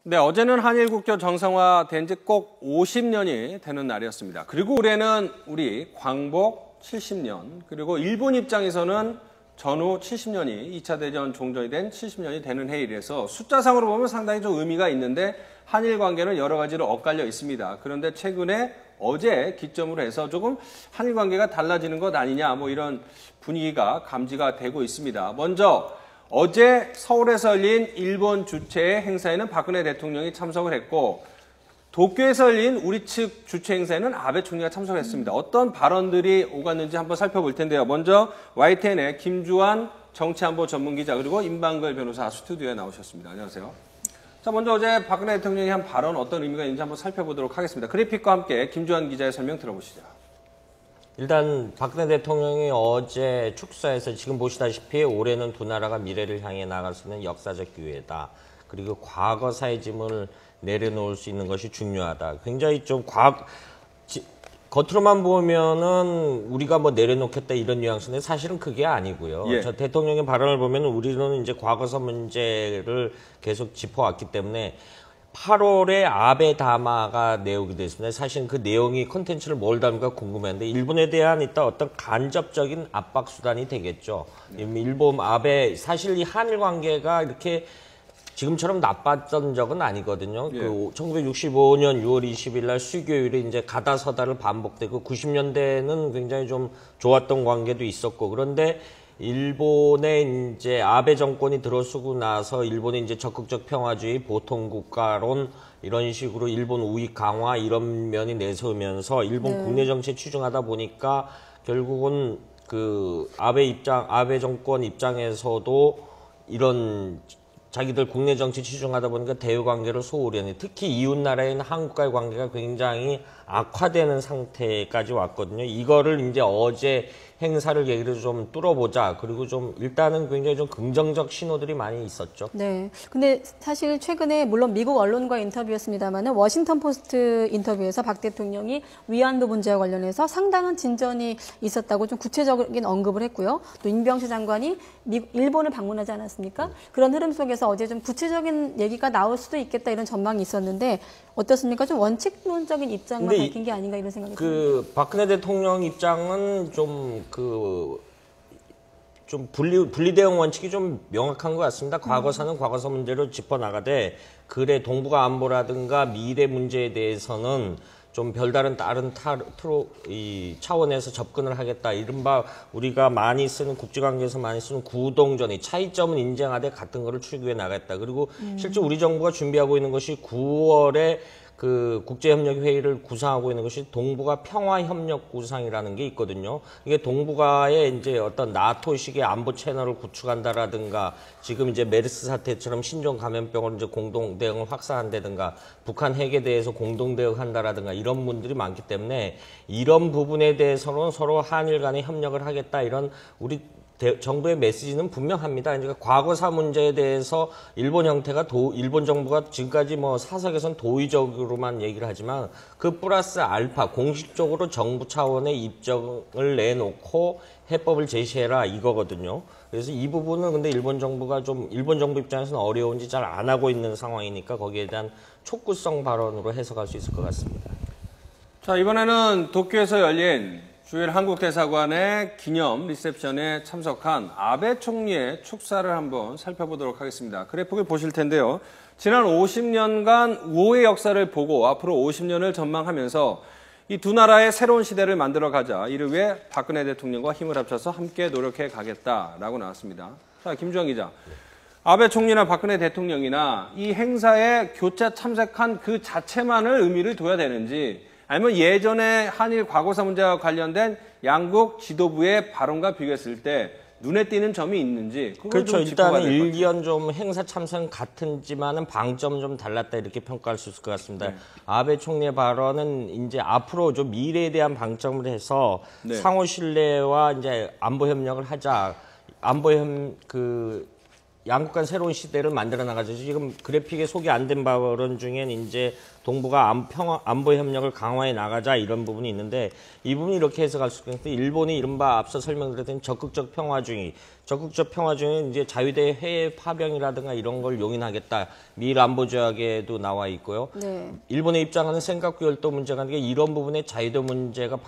네, 어제는 한일 국교 정상화된 지 꼭 50년이 되는 날이었습니다. 그리고 올해는 우리 광복 70년, 그리고 일본 입장에서는 전후 70년이 2차 대전 종전이 된 70년이 되는 해일에서 숫자상으로 보면 상당히 좀 의미가 있는데 한일 관계는 여러 가지로 엇갈려 있습니다. 그런데 최근에 어제 기점으로 해서 조금 한일 관계가 달라지는 것 아니냐, 뭐 이런 분위기가 감지가 되고 있습니다. 먼저 어제 서울에서 열린 일본 주최의 행사에는 박근혜 대통령이 참석을 했고, 도쿄에서 열린 우리 측 주최 행사에는 아베 총리가 참석했습니다. 어떤 발언들이 오갔는지 한번 살펴볼 텐데요. 먼저 YTN의 김주환 정치안보 전문기자, 그리고 임방글 변호사 스튜디오에 나오셨습니다. 안녕하세요. 자, 먼저 어제 박근혜 대통령이 한 발언 어떤 의미가 있는지 한번 살펴보도록 하겠습니다. 그래픽과 함께 김주환 기자의 설명 들어보시죠. 일단 박근혜 대통령이 어제 축사에서 지금 보시다시피 올해는 두 나라가 미래를 향해 나갈 수 있는 역사적 기회다. 그리고 과거사의 짐을 내려놓을 수 있는 것이 중요하다. 굉장히 좀 겉으로만 보면은 우리가 뭐 내려놓겠다 이런 뉘앙스인데 사실은 그게 아니고요. 예. 저 대통령의 발언을 보면 우리는 이제 과거사 문제를 계속 짚어왔기 때문에 8월에 아베 담화가 내용이 됐습니다. 사실 그 내용이 콘텐츠를 뭘 담을까 궁금했는데 일본에 대한 일단 어떤 간접적인 압박 수단이 되겠죠. 일본 아베 사실 이 한일 관계가 이렇게 지금처럼 나빴던 적은 아니거든요. 예. 그 1965년 6월 20일 날 수교일에 이제 가다서다를 반복되고 90년대는 굉장히 좀 좋았던 관계도 있었고, 그런데 일본의 이제 아베 정권이 들어서고 나서 일본의 이제 적극적 평화주의, 보통국가론 이런 식으로 일본 우익 강화 이런 면이 내세우면서 일본 국내 정치에 치중하다 보니까 결국은 그 아베 정권 입장에서도 이런 자기들 국내 정치 치중하다 보니까 대외 관계를 소홀히 하는, 특히 이웃 나라인 한국과의 관계가 굉장히 악화되는 상태까지 왔거든요. 이거를 이제 어제 행사를 계기로 좀 뚫어보자. 그리고 좀 일단은 굉장히 좀 긍정적 신호들이 많이 있었죠. 네. 근데 사실 최근에 물론 미국 언론과 인터뷰였습니다만은 워싱턴 포스트 인터뷰에서 박 대통령이 위안부 문제와 관련해서 상당한 진전이 있었다고 좀 구체적인 언급을 했고요. 또 임병수 장관이 일본을 방문하지 않았습니까? 그런 흐름 속에서 어제 좀 구체적인 얘기가 나올 수도 있겠다 이런 전망이 있었는데 어떻습니까? 좀 원칙론적인 입장만 밝힌 게 아닌가 이런 생각이 듭니다. 박근혜 대통령 입장은 좀 분리 대응 원칙이 좀 명확한 것 같습니다. 과거사는 과거사 문제로 짚어나가되, 그래 동북아 안보라든가 미래 문제에 대해서는 좀 별다른 다른 차원에서 접근을 하겠다. 이른바 우리가 많이 쓰는 국제관계에서 많이 쓰는 구동전의 차이점은 인정하되 같은 거를 추구해 나갔다. 그리고 실제 우리 정부가 준비하고 있는 것이 9월에 그 국제협력회의를 구상하고 있는 것이 동북아 평화협력 구상이라는 게 있거든요. 이게 동북아에 이제 어떤 나토식의 안보 채널을 구축한다라든가, 지금 이제 메르스 사태처럼 신종 감염병을 이제 공동 대응을 확산한다든가, 북한 핵에 대해서 공동 대응한다라든가 이런 분들이 많기 때문에 이런 부분에 대해서는 서로 한일 간에 협력을 하겠다, 이런 우리 정부의 메시지는 분명합니다. 그러니까 과거사 문제에 대해서 일본 형태가 일본 정부가 지금까지 뭐 사석에선 도의적으로만 얘기를 하지만 그 플러스 알파 공식적으로 정부 차원의 입장을 내놓고 해법을 제시해라 이거거든요. 그래서 이 부분은 근데 일본 정부 입장에서는 어려운지 잘 안 하고 있는 상황이니까 거기에 대한 촉구성 발언으로 해석할 수 있을 것 같습니다. 자, 이번에는 도쿄에서 열린 주일 한국대사관의 기념 리셉션에 참석한 아베 총리의 축사를 한번 살펴보도록 하겠습니다. 그래픽을 보실 텐데요. 지난 50년간 우호의 역사를 보고 앞으로 50년을 전망하면서 이 두 나라의 새로운 시대를 만들어가자. 이를 위해 박근혜 대통령과 힘을 합쳐서 함께 노력해 가겠다라고 나왔습니다. 자, 김주환 기자. 아베 총리나 박근혜 대통령이나 이 행사에 교차 참석한 그 자체만을 의미를 둬야 되는지, 아니면 예전에 한일 과거사 문제와 관련된 양국 지도부의 발언과 비교했을 때 눈에 띄는 점이 있는지, 그렇죠. 일단은 일견 좀 행사 참석 같은지만은 방점은 좀 달랐다 이렇게 평가할 수 있을 것 같습니다. 네. 아베 총리의 발언은 이제 앞으로 좀 미래에 대한 방점을 해서 상호 신뢰와 이제 안보 협력을 하자. 양국 간 새로운 시대를 만들어 나가죠. 지금 그래픽에 소개 안 된 발언 중엔 이제 동북아 안보 협력을 강화해 나가자 이런 부분이 있는데 이 부분이 이렇게 해석할 수 있는데 일본이 이른바 앞서 설명드렸던 적극적 평화주의 이제 자유대 해외 파병이라든가 이런 걸 용인하겠다. 미일 안보 조약에도 나와 있고요. 네. 일본의 입장하는 생각구 열도 문제가 아니라 이런 부분에 자유도 문제가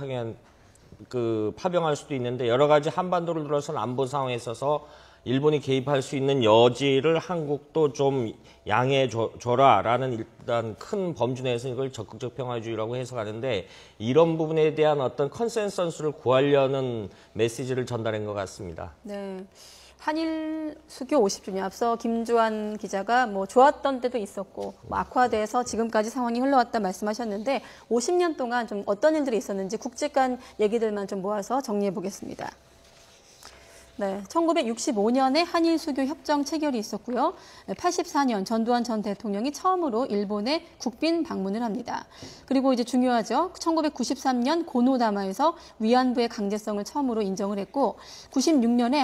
파병할 수도 있는데 여러 가지 한반도를 둘러싼 안보 상황에 있어서 일본이 개입할 수 있는 여지를 한국도 좀 양해줘라라는 일단 큰 범주 내에서 이걸 적극적 평화주의라고 해석하는데 이런 부분에 대한 어떤 컨센서스를 구하려는 메시지를 전달한 것 같습니다. 네. 한일 수교 50주년 앞서 김주환 기자가 뭐 좋았던 때도 있었고 뭐 악화돼서 지금까지 상황이 흘러왔다 말씀하셨는데 50년 동안 좀 어떤 일들이 있었는지 국제간 얘기들만 좀 모아서 정리해 보겠습니다. 네, 1965년에 한일 수교 협정 체결이 있었고요. 84년 전두환 전 대통령이 처음으로 일본에 국빈 방문을 합니다. 그리고 이제 중요하죠. 1993년 고노다마에서 위안부의 강제성을 처음으로 인정을 했고 96년에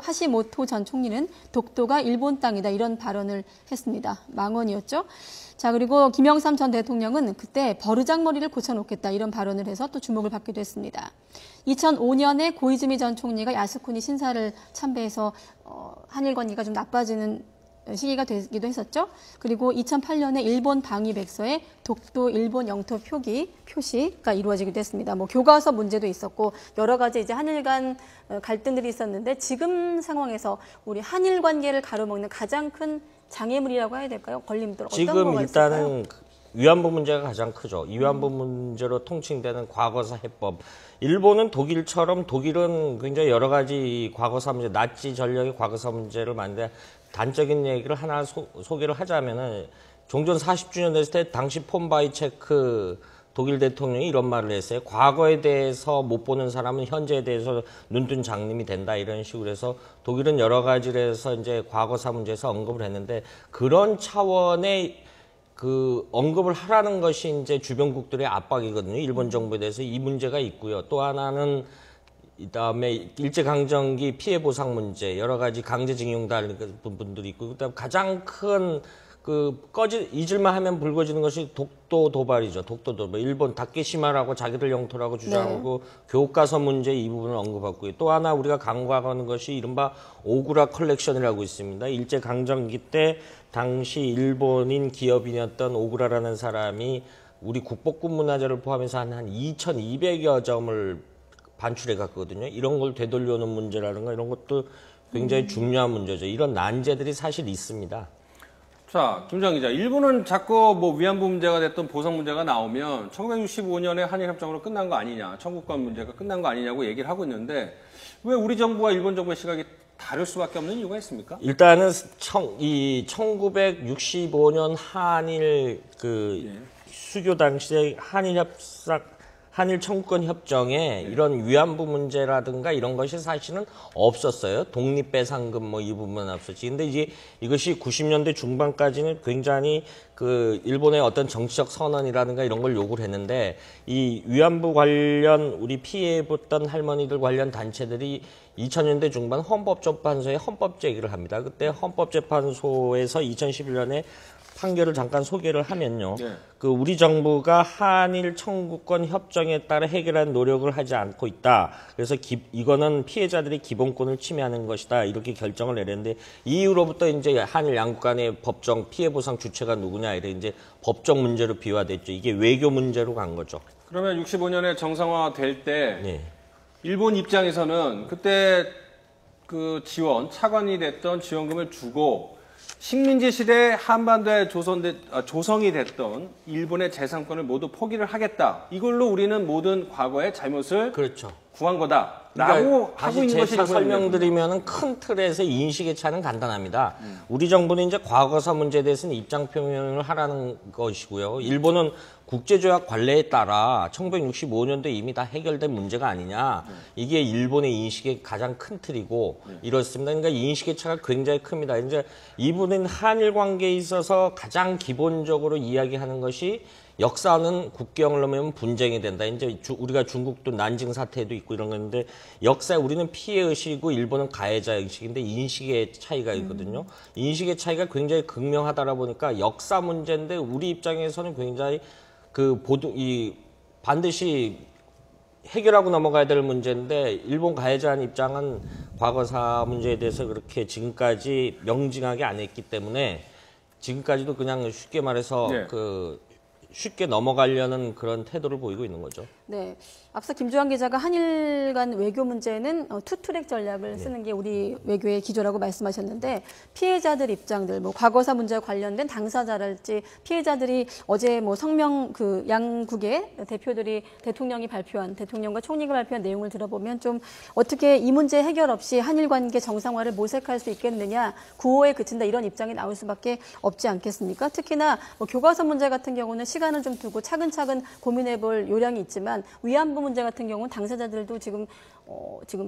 하시모토 전 총리는 독도가 일본 땅이다 이런 발언을 했습니다. 망언이었죠. 자, 그리고 김영삼 전 대통령은 그때 버르장머리를 고쳐놓겠다 이런 발언을 해서 또 주목을 받기도 했습니다. 2005년에 고이즈미 전 총리가 야스쿠니 신사를 참배해서 한일 관계가 좀 나빠지는 시기가 되기도 했었죠. 그리고 2008년에 일본 방위백서에 독도 일본 영토 표시가 이루어지기도 했습니다. 뭐 교과서 문제도 있었고 여러 가지 이제 한일 간 갈등들이 있었는데 지금 상황에서 우리 한일 관계를 가로막는 가장 큰 장애물이라고 해야 될까요? 걸림돌 어떤 지금 거가 일단은 있을까요? 위안부 문제가 가장 크죠. 이 위안부 문제로 통칭되는 과거사 해법. 일본은 독일은 굉장히 여러 가지 과거사 문제, 나치 전력의 과거사 문제를 만드는데 단적인 얘기를 하나 소개를 하자면은 종전 40주년 됐을 때 당시 폰 바이체크 독일 대통령이 이런 말을 했어요. 과거에 대해서 못 보는 사람은 현재에 대해서 눈뜬 장님이 된다 이런 식으로 해서 독일은 여러 가지로 해서 이제 과거사 문제에서 언급을 했는데 그런 차원의 그 언급을 하라는 것이 이제 주변국들의 압박이거든요. 일본 정부에 대해서 이 문제가 있고요. 또 하나는 그다음에 일제강점기 피해 보상 문제, 여러 가지 강제징용 당하는 분들이 있고, 그다음 가장 큰 잊을만 하면 불거지는 것이 독도 도발이죠. 독도 도발. 일본 다케시마라고 자기들 영토라고 주장하고 교과서 문제 이 부분을 언급하고 또 하나 우리가 간과하는 것이 이른바 오구라 컬렉션이라고 있습니다. 일제강점기 때 당시 일본인 기업인이었던 오구라라는 사람이 우리 국보급 문화재를 포함해서 한 2,200여 점을 반출해 갔거든요. 이런 걸 되돌려오는 문제라든가 이런 것도 굉장히 중요한 문제죠. 이런 난제들이 사실 있습니다. 자, 김장 기자, 일본은 자꾸 뭐 위안부 문제가 됐던 보상 문제가 나오면 1965년에 한일협정으로 끝난 거 아니냐, 청구권 문제가 끝난 거 아니냐고 얘기를 하고 있는데 왜 우리 정부와 일본 정부의 시각이 다를 수밖에 없는 이유가 있습니까? 일단은 이 1965년 한일 수교 당시에 한일 청구권 협정에 이런 위안부 문제라든가 이런 것이 사실은 없었어요. 독립배상금 뭐 이 부분은 없었지. 근데 이제 이것이 90년대 중반까지는 굉장히 일본의 어떤 정치적 선언이라든가 이런 걸 요구를 했는데 이 위안부 관련 우리 피해봤던 할머니들 관련 단체들이 2000년대 중반 헌법재판소에 헌법 제기를 합니다. 그때 헌법재판소에서 2011년에 판결을 잠깐 소개를 하면요. 우리 정부가 한일 청구권 협정에 따라 해결한 노력을 하지 않고 있다. 그래서 이거는 피해자들의 기본권을 침해하는 것이다. 이렇게 결정을 내렸는데 이후로부터 이제 한일 양국 간의 법정 피해 보상 주체가 누구냐 이래 이제 법적 문제로 비화됐죠. 이게 외교 문제로 간 거죠. 그러면 65년에 정상화 될 때 일본 입장에서는 그때 차관이 됐던 지원금을 주고 식민지 시대 한반도에 조성이 됐던 일본의 재산권을 모두 포기를 하겠다. 이걸로 우리는 모든 과거의 잘못을 구한 거다. 라고 하고 있는 것이 설명드리면 큰 틀에서 인식의 차는 간단합니다. 우리 정부는 이제 과거사 문제에 대해서는 입장 표명을 하라는 것이고요. 일본은 국제조약 관례에 따라 1965년도에 이미 다 해결된 문제가 아니냐. 이게 일본의 인식의 가장 큰 틀이고 이렇습니다. 그러니까 인식의 차가 굉장히 큽니다. 이제 이분은 한일 관계에 있어서 가장 기본적으로 이야기하는 것이 역사는 국경을 넘으면 분쟁이 된다. 이제 우리가 중국도 난징 사태도 있고 이런 건데 역사에 우리는 피해 의식이고 일본은 가해자 의식인데 인식의 차이가 있거든요. 인식의 차이가 굉장히 극명하다라 보니까 역사 문제인데 우리 입장에서는 굉장히 반드시 해결하고 넘어가야 될 문제인데 일본 가해자한 입장은 과거사 문제에 대해서 그렇게 지금까지 명징하게 안 했기 때문에 지금까지도 그냥 쉽게 말해서 네. 쉽게 넘어가려는 그런 태도를 보이고 있는 거죠. 네. 앞서 김주환 기자가 한일 간 외교 문제는 투트랙 전략을 쓰는 게 우리 외교의 기조라고 말씀하셨는데 피해자들 입장들, 뭐 과거사 문제와 관련된 당사자랄지 피해자들이 어제 뭐 성명 양국의 대표들이 대통령과 총리가 발표한 내용을 들어보면 좀 어떻게 이 문제 해결 없이 한일 관계 정상화를 모색할 수 있겠느냐, 구호에 그친다 이런 입장이 나올 수밖에 없지 않겠습니까? 특히나 뭐 교과서 문제 같은 경우는 시간을 좀 두고 차근차근 고민해볼 요량이 있지만 위안부 문제 같은 경우는 당사자들도 지금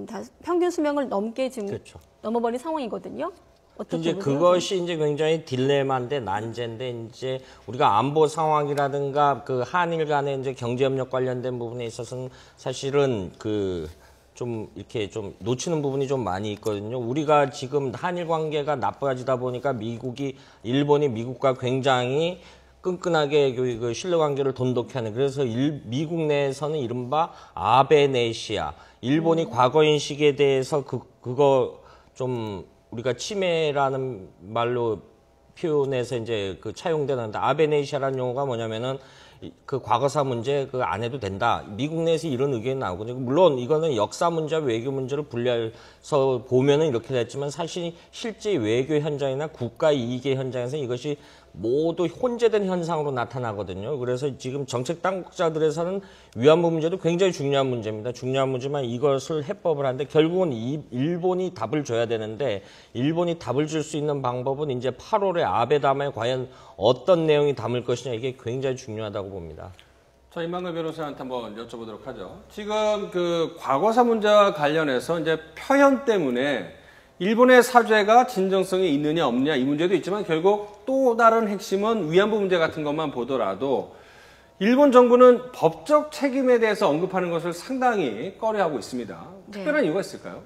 다 평균 수명을 넘게 지금 그렇죠. 넘어버린 상황이거든요. 어떻게 이제 보세요? 그것이 이제 굉장히 딜레마인데 난제인데 이제 우리가 안보 상황이라든가 그 한일 간의 이제 경제협력 관련된 부분에 있어서는 사실은 좀 이렇게 좀 놓치는 부분이 좀 많이 있거든요. 우리가 지금 한일 관계가 나빠지다 보니까 일본이 미국과 굉장히 끈끈하게 그 신뢰 관계를 돈독히 하는, 그래서 미국 내에서는 이른바 아베네시아, 일본이 과거 인식에 대해서 그거 좀 우리가 치매라는 말로 표현해서 이제 차용되는데 아베네시아라는 용어가 뭐냐면은 그 과거사 문제 안 해도 된다. 미국 내에서 이런 의견이 나오거든요. 물론 이거는 역사 문제와 외교 문제를 분리해서 보면은 이렇게 됐지만 사실 실제 외교 현장이나 국가 이익의 현장에서 이것이 모두 혼재된 현상으로 나타나거든요. 그래서 지금 정책 당국자들에서는 위안부 문제도 굉장히 중요한 문제입니다. 중요한 문제만 이것을 해법을 하는데 결국은 일본이 답을 줘야 되는데 일본이 답을 줄 수 있는 방법은 이제 8월에 아베담에 과연 어떤 내용이 담을 것이냐, 이게 굉장히 중요하다고 봅니다. 자, 임만글 변호사한테 한번 여쭤보도록 하죠. 지금 과거사 문제와 관련해서 이제 표현 때문에 일본의 사죄가 진정성이 있느냐 없느냐 이 문제도 있지만 결국 또 다른 핵심은 위안부 문제 같은 것만 보더라도 일본 정부는 법적 책임에 대해서 언급하는 것을 상당히 꺼려하고 있습니다. 특별한 이유가 있을까요?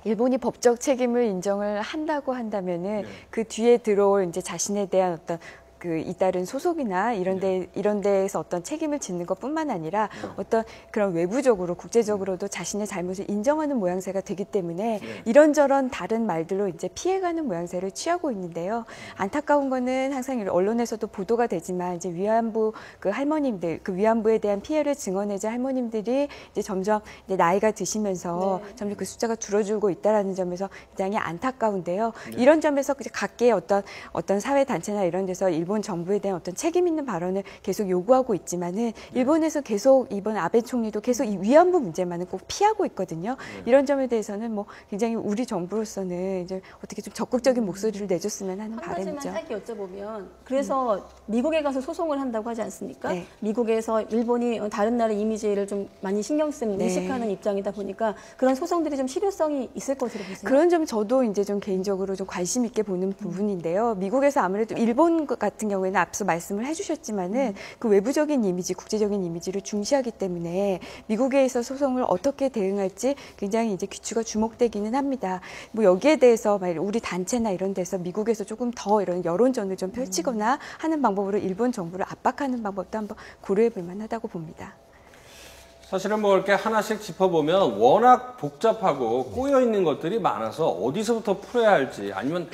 일본이 법적 책임을 인정을 한다고 한다면은 그 뒤에 들어올 이제 자신에 대한 어떤 잇따른 소속이나 이런 데에서 어떤 책임을 짓는 것뿐만 아니라 어떤 그런 외부적으로 국제적으로도 자신의 잘못을 인정하는 모양새가 되기 때문에 이런저런 다른 말들로 이제 피해가는 모양새를 취하고 있는데요. 안타까운 거는 항상 언론에서도 보도가 되지만 이제 위안부 할머님들, 위안부에 대한 피해를 증언해준 할머님들이 이제 점점 이제 나이가 드시면서 점점 그 숫자가 줄어들고 있다라는 점에서 굉장히 안타까운데요. 이런 점에서 각계의 어떤 사회 단체나 이런 데서 일본 정부에 대한 어떤 책임 있는 발언을 계속 요구하고 있지만은 일본에서 계속 이번 아베 총리도 계속 이 위안부 문제만은 꼭 피하고 있거든요. 이런 점에 대해서는 뭐 굉장히 우리 정부로서는 이제 어떻게 좀 적극적인 목소리를 내줬으면 하는 바람이죠. 한 가지만 짧게 여쭤보면 그래서 미국에 가서 소송을 한다고 하지 않습니까? 네. 미국에서 일본이 다른 나라 이미지를 좀 많이 신경 쓰는 인식하는 입장이다 보니까 그런 소송들이 좀 실효성이 있을 것으로 보세요. 그런 점 저도 이제 좀 개인적으로 좀 관심 있게 보는 부분인데요. 미국에서 아무래도 일본 같은 경우에는 앞서 말씀을 해주셨지만은 그 외부적인 이미지, 국제적인 이미지를 중시하기 때문에 미국에서 소송을 어떻게 대응할지 굉장히 이제 귀추가 주목되기는 합니다. 뭐 여기에 대해서 우리 단체나 이런 데서 미국에서 조금 더 이런 여론전을 좀 펼치거나 하는 방법으로 일본 정부를 압박하는 방법도 한번 고려해 볼 만하다고 봅니다. 사실은 뭐 이렇게 하나씩 짚어보면 워낙 복잡하고 꼬여있는 것들이 많아서 어디서부터 풀어야 할지 아니면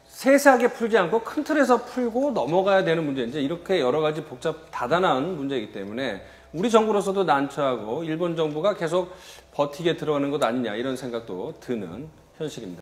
세세하게 풀지 않고 큰 틀에서 풀고 넘어가야 되는 문제인지 이렇게 여러 가지 다단한 문제이기 때문에 우리 정부로서도 난처하고 일본 정부가 계속 버티게 들어가는 것 아니냐 이런 생각도 드는 현실입니다.